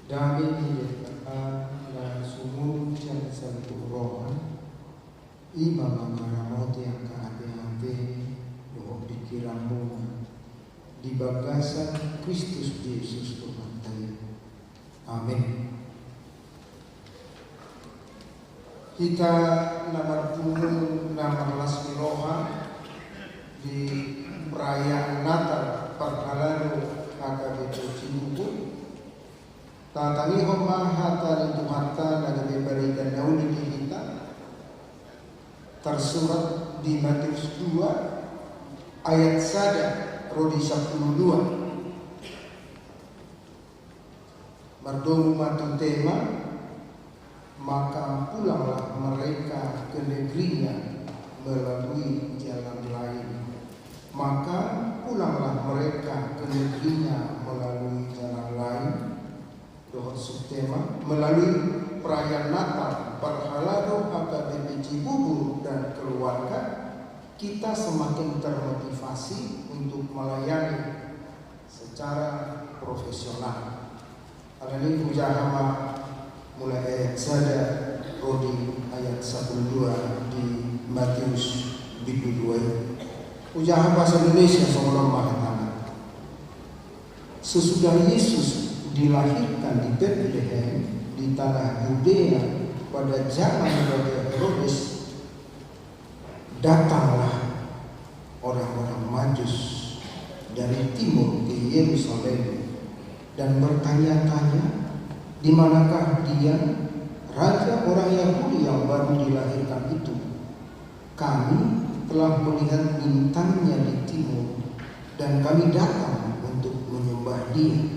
Dami na sumunod siya sa turohan, iba mamaramoti ang kaate-ate loob pikiran mo di bagasan Kristus Yesus Tuhan tayo. Amin. Kita namarpunong na makalas milohan di perayaan Natal pagkalaro kakabito sinubun. Tatani homahata ni Tuhata na nabibarikan daw ni kita tersurat di Matius 2 ayat 1 rodi 12. Mardomu matu tema, maka pulanglah mereka ke negerinya melalui jalan lain. Maka pulanglah mereka ke negerinya melalui jalan lain. Doa subtema melalui perayaan Natal, Parhalado, HKBP Cibubur dan keluarga, kita semakin termotivasi untuk melayani secara profesional. Ada ini pujahama mulai ayat 1 rodi ayat 12 di Matius 2. Pujahama bahasa Indonesia seorang mahatana. Sesudah Yesus dilahirkan di Bethlehem di tanah Yudea pada zaman Raja Herodes, datanglah orang-orang Majus dari timur ke Yerusalem dan bertanya-tanya, di manakah dia, raja orang Yahudi yang baru dilahirkan itu? Kami telah melihat bintangnya di timur dan kami datang untuk menyembah dia.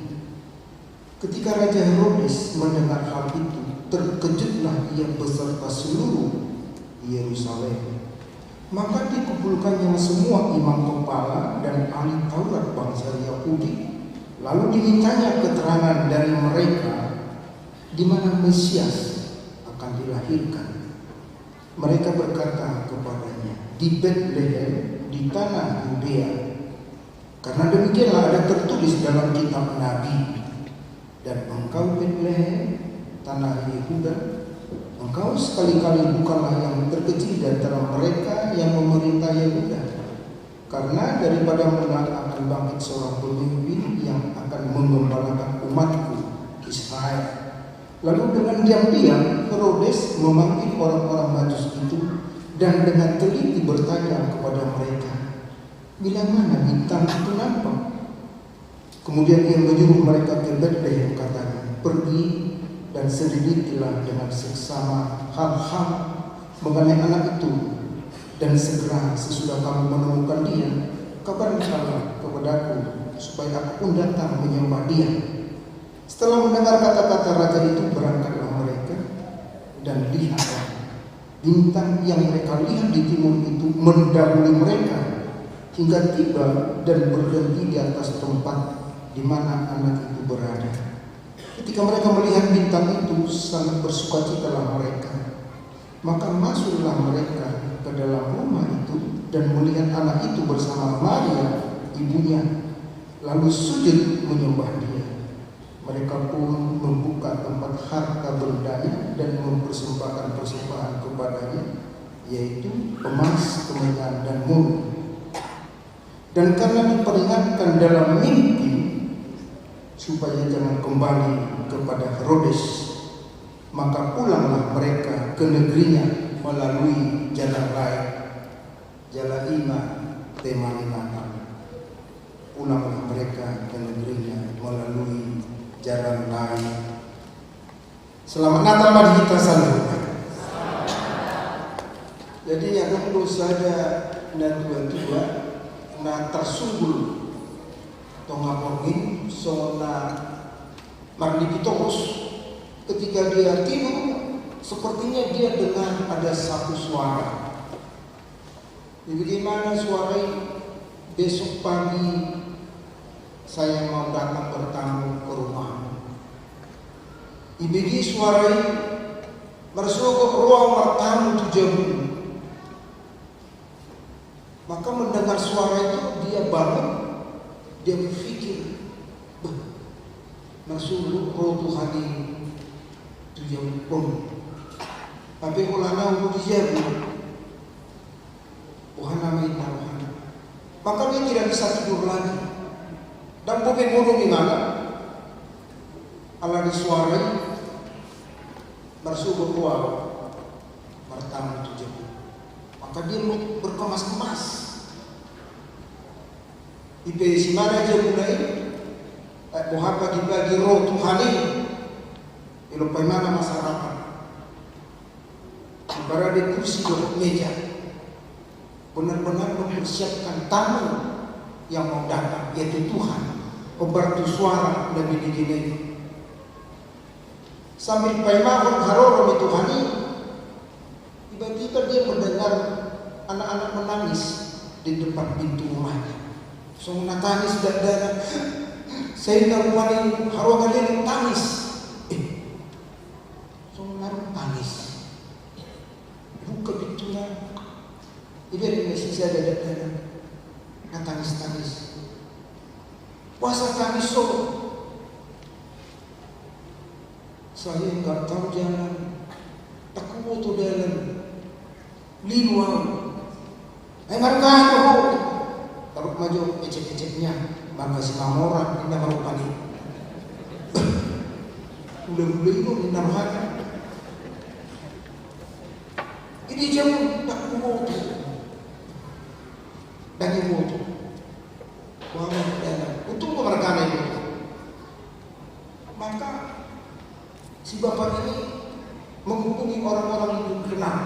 Ketika Raja Herodes mendengar hal itu, terkejutlah ia beserta seluruh Yerusalem. Maka dikumpulkannya semua imam kepala dan ahli Taurat bangsa Yahudi. Lalu dimintanya keterangan dari mereka di mana Mesias akan dilahirkan. Mereka berkata kepadanya, di Bethlehem di tanah Yudea. Karena demikianlah ada tertulis dalam kitab Nabi. Dan engkau Bethlehem, tanah Yehuda, engkau sekali-kali bukanlah yang terkecil di antara mereka yang memerintah Yehuda. Karena daripada menang akan bangkit seorang pemimpin yang akan menggembalakan umatku Israel. Lalu dengan diam-diam Herodes memanggil orang-orang Majus itu dan dengan teliti bertanya kepada mereka, bila mana bintang itu nampak? Kemudian ia menyuruh mereka ke Bethlehem, katanya, pergi dan selidiklah dengan seksama hal-hal mengenai anak itu, dan segera sesudah kamu menemukan dia, kabarkanlah kepadaku supaya aku pun datang menyembah dia. Setelah mendengar kata-kata raja itu, berangkatlah mereka dan lihatlah bintang yang mereka lihat di timur itu mendahului mereka hingga tiba dan berhenti di atas tempat di mana anak itu berada. Ketika mereka melihat bintang itu, sangat bersukacitalah mereka. Maka masuklah mereka ke dalam rumah itu dan melihat anak itu bersama Maria, ibunya, lalu sujud menyembah dia. Mereka pun membuka tempat harta bendanya dan mempersembahkan persembahan kepadanya, yaitu emas, kemenyan, dan murni. Dan karena diperingatkan dalam mimpi supaya jangan kembali kepada Herodes, maka pulanglah mereka ke negerinya melalui jalan lain. Jalan ima tema Natal. Pulanglah mereka ke negerinya melalui jalan lain. Selamat Natal mari kita sambut. Jadi yang dosa ada dan tua-tua na tersunggul tongapongin sona marlipitos. Ketika dia tidur, sepertinya dia dengar ada satu suara. Bagaimana suara ini? Besok pagi saya mau datang bertamu ke rumah. Ibigi suara ini masuk ke ruang bertamu tujuan. Maka mendengar suara itu dia bangun. Dia berpikir, Masuk roh Tuhan itu yang pun. Tapi ulana untuk dijaga, Tuhan namanya Tuhan. Maka dia tidak bisa tidur lagi. Dan bumi bodoh di mana? Allah disuarai bersubuh kuat bertamu tujuh. Maka dia berkemas-kemas. Di si mana dia mulai? Muhammad dibagi roh Tuhan ini. Ilupai mana masyarakat? Berada di kursi duduk meja. Benar-benar mempersiapkan tamu yang mau datang, yaitu Tuhan. Pembantu suara Nabi Digini. Sambil paimahun haroro Tuhan ini, tiba-tiba dia mendengar anak-anak menangis di depan pintu rumahnya. So menangis dan saya rumah ini harus kalian tangis. So mengaruh tangis. Buka pintunya. Ibarat masih saya ada tangis. Puasa tangis so. Saya enggak tahu jalan. Takut tu dalam linuang. Mereka taruh maju ecek-eceknya. Maka si mamora indah marupani. Ule-ule itu indah mahal. Ini jauh tak kuat. Dan ibu itu walaupun dalam untuk pemerkana itu, maka si bapak ini menghubungi orang-orang yang kenal.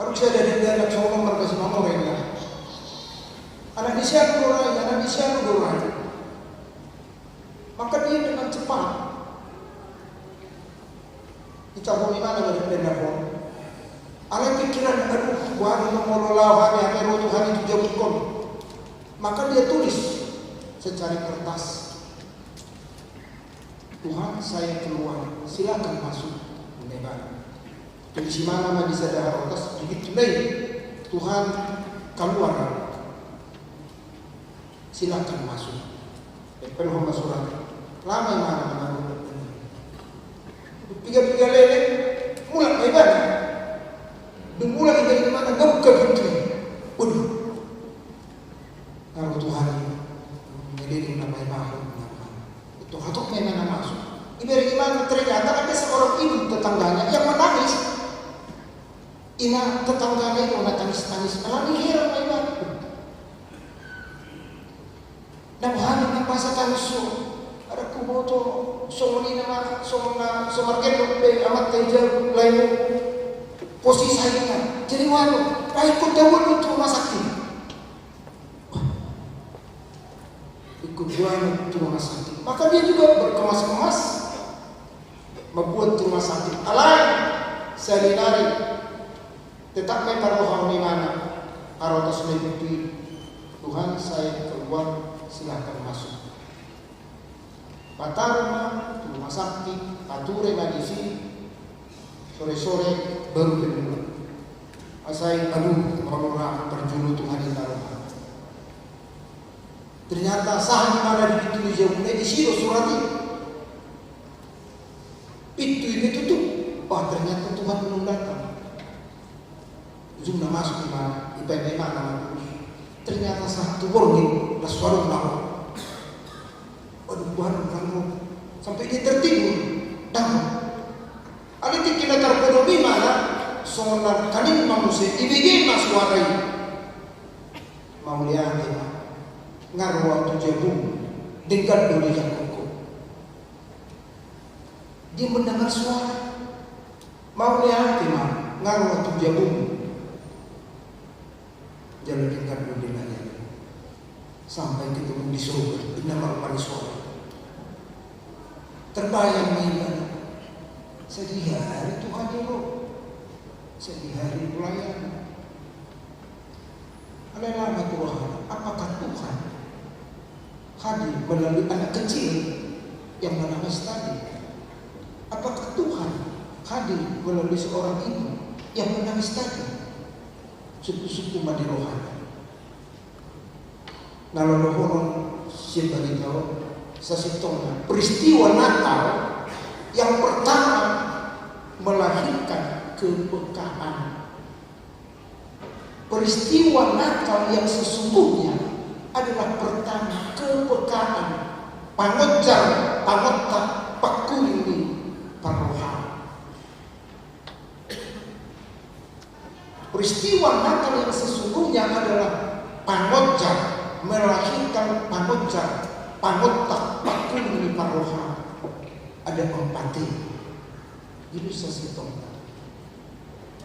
Harus saya dari dalam seorang mereka si mama mereka. Anak di siapa orang. Maka dia dengan cepat dicabut mana dari telepon. Ada pikiran, aduh, wah ini mengelola hanya roh Tuhan itu jauhkan. Maka dia tulis secari kertas. Tuhan, saya keluar, silakan masuk. Menebar. Tulis di mana di sadar kertas, begitu deh. Tuhan keluar, silakan masuk. Penuh surat. Lama mana Tiga lele, mulai ibadah. Dimulai dari mana? Buka pintu. Waduh. Kalau Tuhan menjadi namanya mahal. Itu hatuk memang masuk. Ibarat gimana? Ternyata ada seorang ibu tetangganya yang menangis. Ina tetangganya itu nangis. Malah dihirau memang. Dan hari ini pasal tangis ada kuboto. Somoni nama somargen be amat teja lain posisi saya jadi walau ikut dawal itu rumah sakit ikut dawal itu rumah sakit maka dia juga berkemas-kemas membuat rumah sakit alai saya dinari tetap metar rohang di mana arotas lebih Tuhan saya keluar silahkan masuk. Patarma, rumah sakit, ature medisi, sore-sore baru kedua. Asai aduh orang terjuluh Tuhan yang taruh. Ternyata sah mana ditulis jauhnya di sini surat ini. Pintu ini tutup. Wah ternyata Tuhan belum datang. Zoom masuk di mana? IPM mana? Ternyata satu warning, suara lawan. Waduh Tuhan kamu sampai dia tertidur dan ada kita terpenuhi mana soal kanin manusia ibigi masuarai mau lihat ngaruh waktu jebung dengan doli jakoko dia mendengar suara mau lihat ngaruh waktu jebung jalan dengan doli lagi sampai ketemu di surga dengan pada suara terbayang mainan sedih hari Tuhan itu sedih hari pelayan ada lama Tuhan apakah Tuhan hadir melalui anak kecil yang menangis tadi apakah Tuhan hadir melalui seorang ibu yang menangis tadi suku-suku madi rohani nalolohonon siya balitaw sesitongnya peristiwa Natal yang pertama melahirkan kepekaan. Peristiwa Natal yang sesungguhnya adalah pertama kepekaan. Pangojar, pangotak, pakuli, paroha. Peristiwa Natal yang sesungguhnya adalah pangojar, melahirkan pangojar, pangotak, pakuli, paroha. Ada 4 ini sesitongnya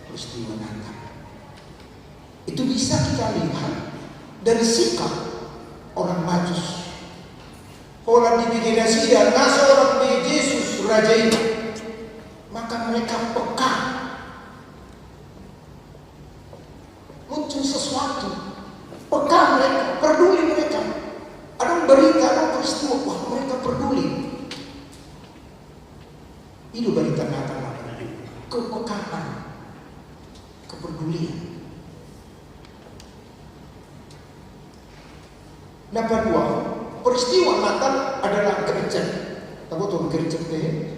peristiwa Natal. Itu bisa kita lihat dari sikap orang Majus. Orang dibikin sidang, seorang Yesus Raja ini, maka mereka peka. Muncul sesuatu, peka mereka, peduli mereka. Ada berita, ada peristiwa, wah mereka peduli. Itu berita Natal, kepekaan, kepedulian. Nomor 2, peristiwa Natal adalah gercep. Tahu tuh gercep deh.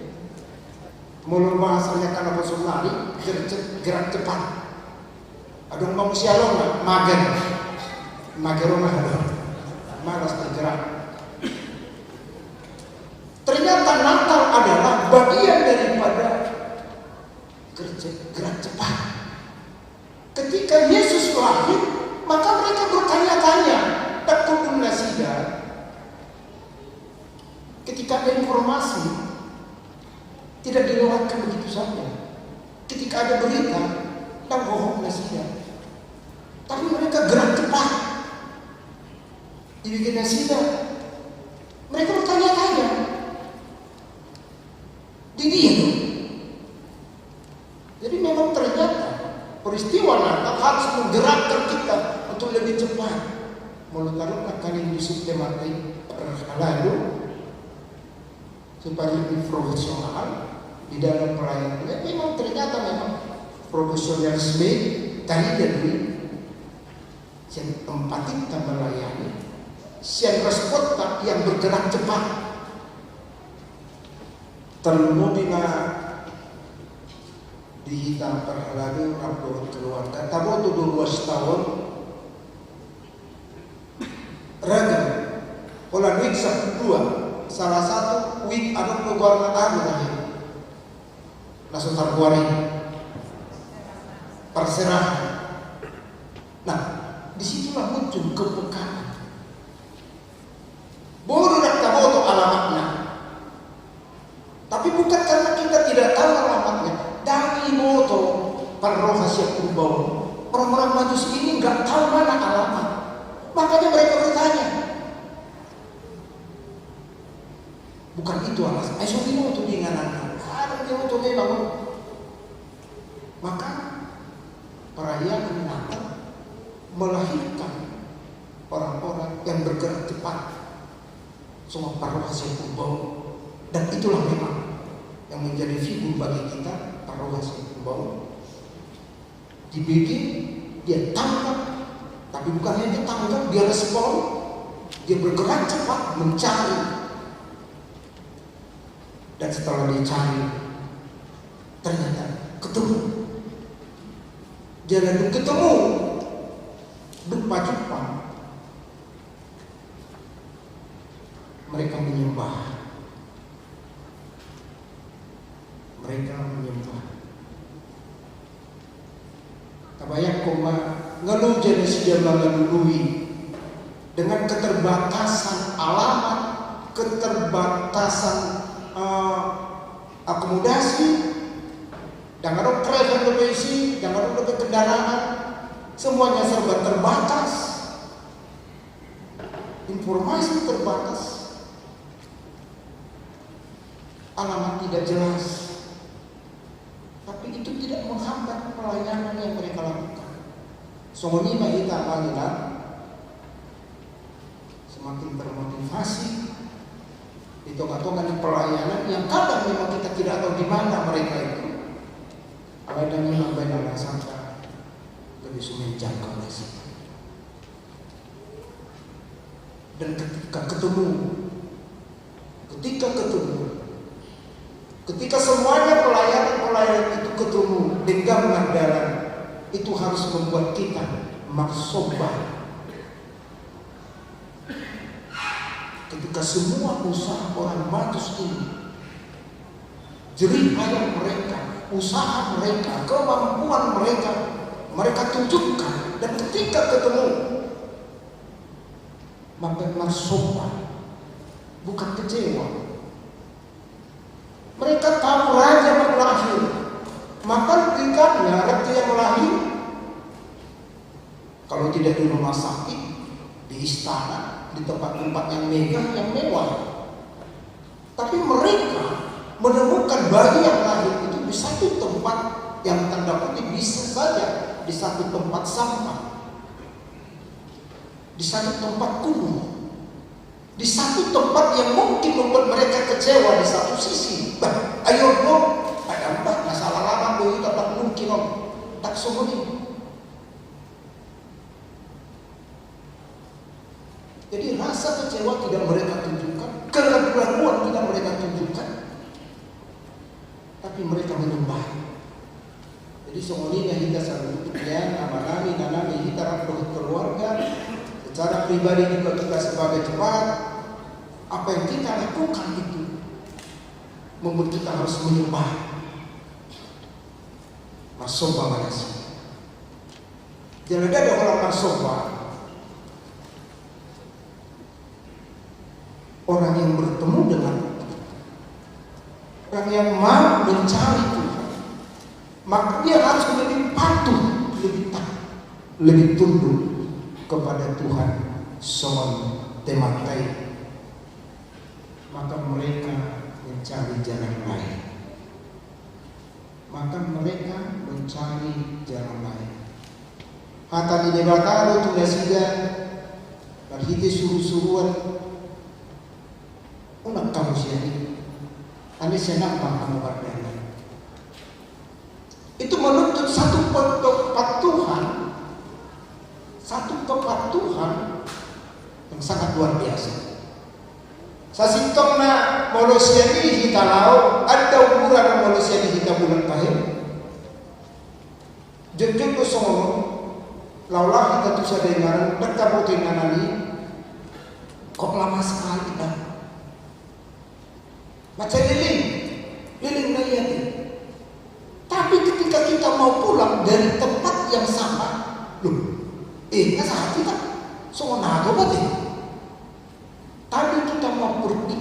Mulut bahasanya kan apa sunari, gercep gerak cepat. Ada manusia lona, mager, magerona ada, malas bergerak. Ternyata Natal adalah bagian daripada gercep gerak cepat. Ketika Yesus lahir, maka mereka bertanya-tanya. Takutun nasida. Ketika ada informasi tidak dilewatkan begitu saja. Ketika ada berita dan bohong nasida, tapi mereka gerak cepat dibikin nasida. Mereka bertanya-tanya di dia. Jadi memang ternyata peristiwa Natal harus menggerakkan kita untuk lebih cepat. Mulut lalu akan disistematik lalu supaya lebih profesional di dalam pelayanan. Memang ternyata memang profesionalisme tadi dari yang empatik dan melayani, yang respon yang bergerak cepat. Terlebih di hitam perlalu abdul keluarga. Tahu tu 12 tahun. Ragam, pola week 1-2, salah satu week ada keluar mata lahir, langsung terkeluarin perserahan. Nah, disitulah muncul kepekaan. Bodoh nak tahu itu alamatnya, tapi bukan karena kita tidak tahu alamatnya. Dari moto perrohasiat kurbawa, orang-orang Majus ini nggak tahu mana alamat. Makanya mereka bertanya. Bukan itu alasan. Ayo ini untuk diingatkan. Ada yang untuk memang. Maka perayaan Natal melahirkan orang-orang yang bergerak cepat. Semua parohasi Purbau. Dan itulah memang yang menjadi figur bagi kita parohasi Purbau. Dibikin, dia tangkap. Tapi bukan hanya tangkap, dia respon, dia bergerak cepat mencari. Dan setelah dicari, ternyata ketemu. Dia lalu ketemu, jumpa. Mereka menyembah. Tabayak koma ngeluh jenis dia melalui dengan keterbatasan alamat, keterbatasan akomodasi, jangan ada kereta berisi, jangan ada kendaraan, semuanya serba terbatas, informasi terbatas, alamat tidak jelas, tapi itu tidak menghambat pelayanan yang mereka lakukan. Sungguhnya kita panggilan semakin termotivasi di tengah-tengah pelayanan yang kadang memang kita tidak tahu di mana mereka itu. Ada memang benar sampai lebih menjangkau nasib. Dan ketika ketemu ketika ketemu, ketika semuanya pelayan itu ketemu dengan Magdalena, itu harus membuat kita marsoba. Ketika semua usaha orang Majus ini, jerih payah mereka, usaha mereka, kemampuan mereka tunjukkan, dan ketika ketemu, maka marsoba, bukan kecewa. Mereka tahu raja lahir, maka berikannya raja yang lahir. Kalau tidak di rumah sakit, di istana, di tempat-tempat yang megah, yang mewah. Tapi mereka menemukan bayi yang lahir itu di satu tempat yang tanda kutip bisa saja di satu tempat sampah, di satu tempat kumuh, di satu tempat yang mungkin membuat mereka kecewa di satu sisi. Ayo dong, ada masalah lama begitu, tak mungkin dong, tak semuanya. Jadi rasa kecewa tidak mereka tunjukkan, keraguan tidak mereka tunjukkan, tapi mereka menyembah. Jadi semuanya kita selalu nama-nama kita keluarga, secara pribadi juga kita sebagai jemaat, apa yang kita lakukan itu membuat kita harus menyembah. Marsoba manasi. Jangan ada orang marsoba, orang yang bertemu dengan orang yang mau mencari Tuhan, maka dia harus lebih patuh, lebih taat, lebih tunduk kepada Tuhan. Soal tematai, maka mereka mencari jalan lain. Hata di debatado tu nasigan, berhiti suruh-suruhan, unak kamu siya ani senang kamu berdana. Itu menuntut satu kepatuhan yang sangat luar biasa. Sasintong na manusia ini kita lau, ada ukuran manusia ini kita bulan pahit. Jujur ko songo, laulah kita tu sa dengaran, berkabutin nanani, kok lama sekali kita. Macam liling na yan. Tapi ketika kita mau pulang dari tempat yang sama, saat kita songo nago ba din? Tadi kita mau pergi,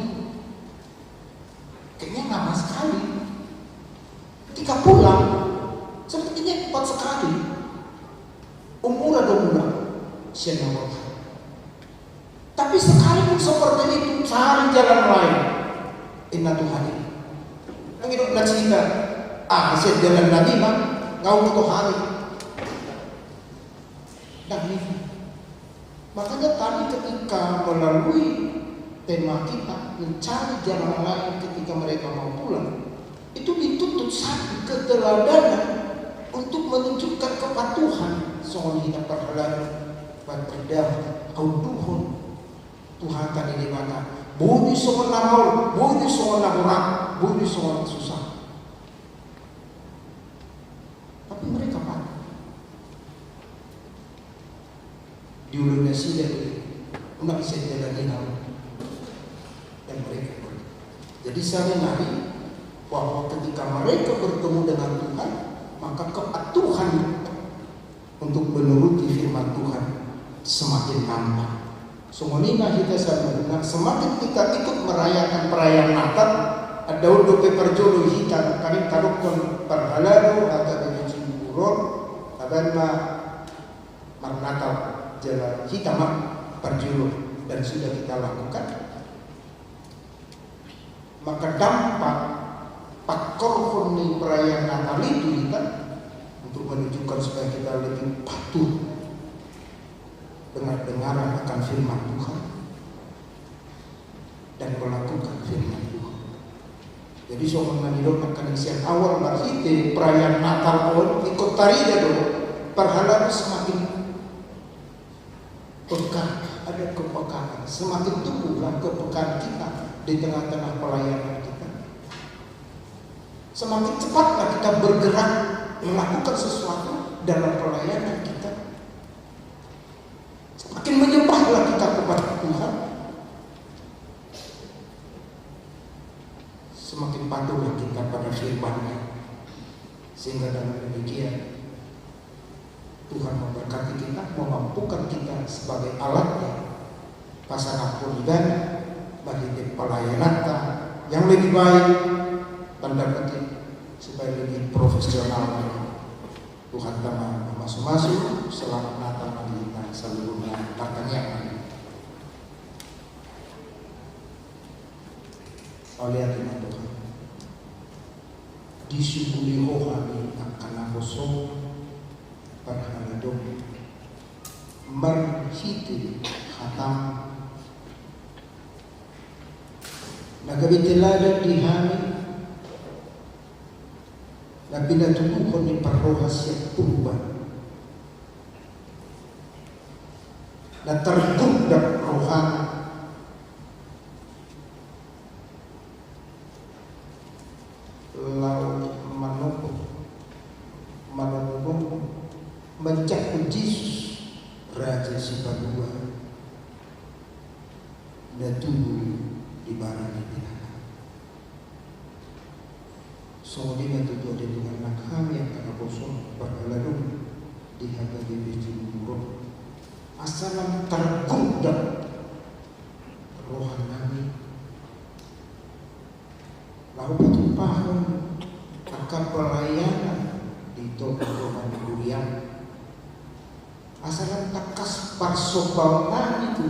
kayaknya lama sekali. Ketika pulang, sepertinya cepat sekali. Umur siya nawag. Tapi sekalipun seperti itu, cari jalan lain. Inna Tuhan ini. Ang ino nagsika, siya jalan na lima, ngawag ito hari. Makanya tadi ketika melalui tema kita mencari jalan lain ketika mereka mau pulang, itu dituntut satu keteladanan untuk menunjukkan kepatuhan soal hidup berhalal, berpedah, auduhun Tuhan tadi di mana, budi soal namol, budi soal naburak, budi soal susah. Tapi mereka patuh. Di ulun nasi dari unak bisa jalan dan mereka. Jadi saya menarik bahwa ketika mereka bertemu dengan Tuhan, maka kepatuhan untuk menuruti firman Tuhan semakin nampak. Semuanya kita sadar, semakin kita ikut merayakan perayaan Natal, ada untuk perjodoh kita, kami tarukkan perhalal atau dimensi buruk, karena Natal jalan hitam perjulur dan sudah kita lakukan, maka dampak pakor ni perayaan Natal itu kita untuk menunjukkan supaya kita lebih patuh dengar-dengaran akan firman Tuhan dan melakukan firman Tuhan. Jadi soal menidok akan isian awal berarti perayaan Natal pun ikut tari dulu perhalal semakin peka, ada kepekaan, semakin tumbuhlah kepekaan kita di tengah-tengah pelayanan kita. Semakin cepatlah kita bergerak melakukan sesuatu dalam pelayanan kita. Semakin menyembahlah kita kepada Tuhan. Semakin patuhlah kita pada firman-Nya. Sehingga dalam demikian Tuhan memberkati kita, memampukan kita sebagai alatnya pasangan ibadah bagi pelayanan yang lebih baik, tanda kutip, supaya lebih profesional lagi. Tuhan teman masuk-masuk. Selamat Natal bagi kita seluruhnya. Bertanya oleh Tuhan Tuhan disubuli rohani akan kosong perhaladong marhiti khatam nagabitiladan dihani na pinatutukan ni parrohasya tuban na tergugdak rohani lau manopong mencakup Yesus Raja si Padua na tubuh di barang di so dengan tujuan dengan nakam yang tak kosong berlalu di harga biji buruk asalan tergugdak rohani lalu patupahan akan pelayanan di Tuhan Kurian asalan takas parsobalan itu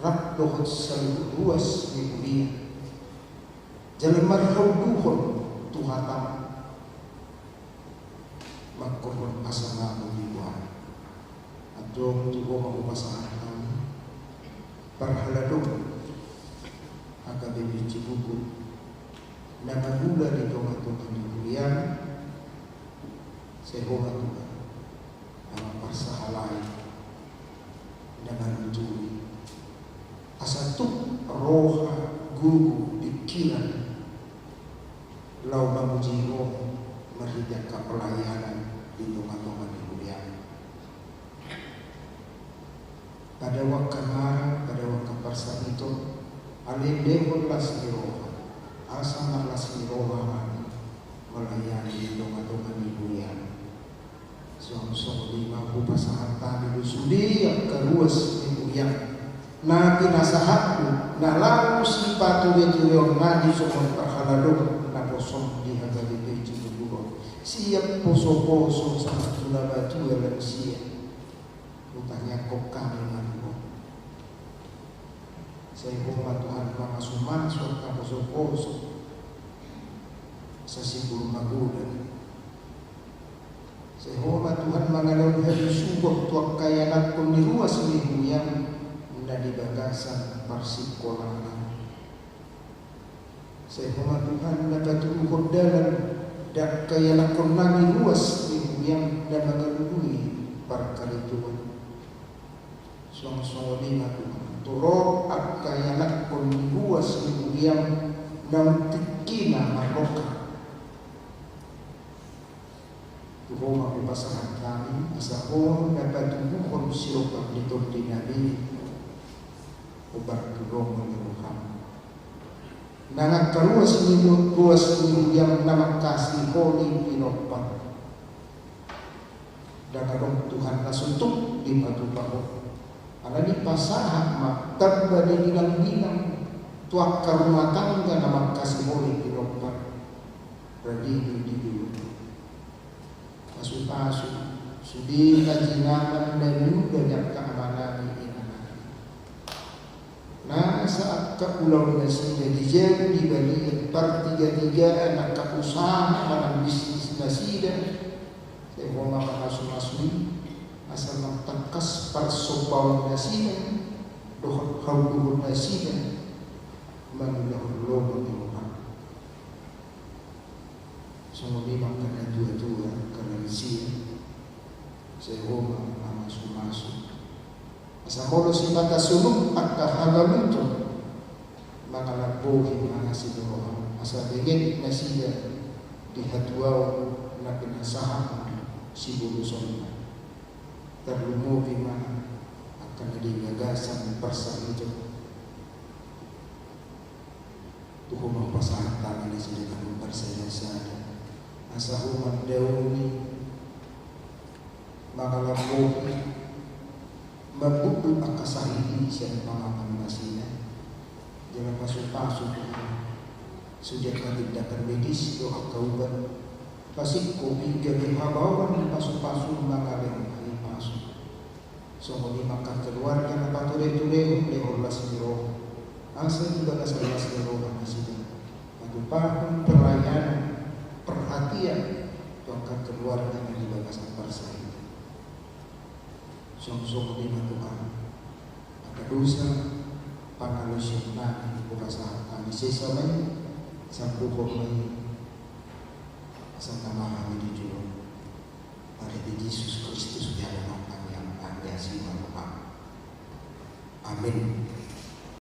rak dohot seluas di dunia jalan marhau duhon Tuhatam magkorban pasangan di Tuhan atau tuho mau pasangan kami parhaladong agak bibiji buku na magula di Tuhan di Kurian sehingga Tuhan ang parsahalay na manutuli asatuk roha gugu pikiran lau mamujiro maridak ka pelayanan di Tuhan di Kurian pada waktu marah pada waktu parsa itu alindehon las roha asal las roha melayani di Tuhan di Kurian song lima pasangan tadi sudi yang keruas di Kurian na pinasahaku na lalu si patu itu yang nadi sumon perhaladong na posong di harga biji buruk siap poso-poso sama tula batu yang siap utangnya kok kami manpo saya hormat Tuhan mangasuman suka poso-poso sasibul magudan saya hormat Tuhan mengalau hari subok tuak kayanat pun di ruas minggu yang di bagasan persikolangan. Saya hormat Tuhan dapat ukur dalam dan kayanat konami luas minggu yang dan mengalui perkara Tuhan. Song-song lima Tuhan turut kayanat pun luas minggu yang dan tikina maroka. Tuhan mau pasangan kami asahon dapat ukur sirokan ditur di Nabi ubar turong menyeruhan nangat karuas minggu yang nama kasih holi pinopan dan adong Tuhan nasuntuk di batu bahu ada di pasahan maktab badai bilang-bilang tuak karumah tangga nama kasih holi pinopan radhi di dulu asu-asu sudi kajinaman dan juga banyak keamanan ini nah saat pulau nasi jadi jam di Bali tiga anak usaha dalam bisnis nasi dan saya mau makan masuk asal tangkas parsopau nasi dan doh haulu nasi dan manulah loh Tuhan semua makan dua karena nasi saya mau makan masuk Asal modo si mata suluk at kahalaluto mga Pagkalagbuhin mga sinurohan. Asa tingin na siya dihadwaw na pinasahan si Buluson. Terlumubi man akan dinagasan persahito. Tuhong mapasahan tangan na sila ng persayasada. Asa human daw ni mga labuhi mabukul ang kasahili siya ng mga panmasina. Jangan pasok-pasok sudah tindakan medis itu kauban pasik kopi gabi habawan di pasok-pasok mga lehong pasok. So kung makan keluarga na pature-ture lehorlas niro asa juga kasalas niro ang sila magupahon perayaan perhatian tongkat keluarga na dibagasan persahili. Song-song di matukan ada dosa pangalusyon namin ipurasahan kami sesamay sa bukong may sa tamahan ni Diyo para di Jesus Kristus di alam kami ang pagyasin ng Amen.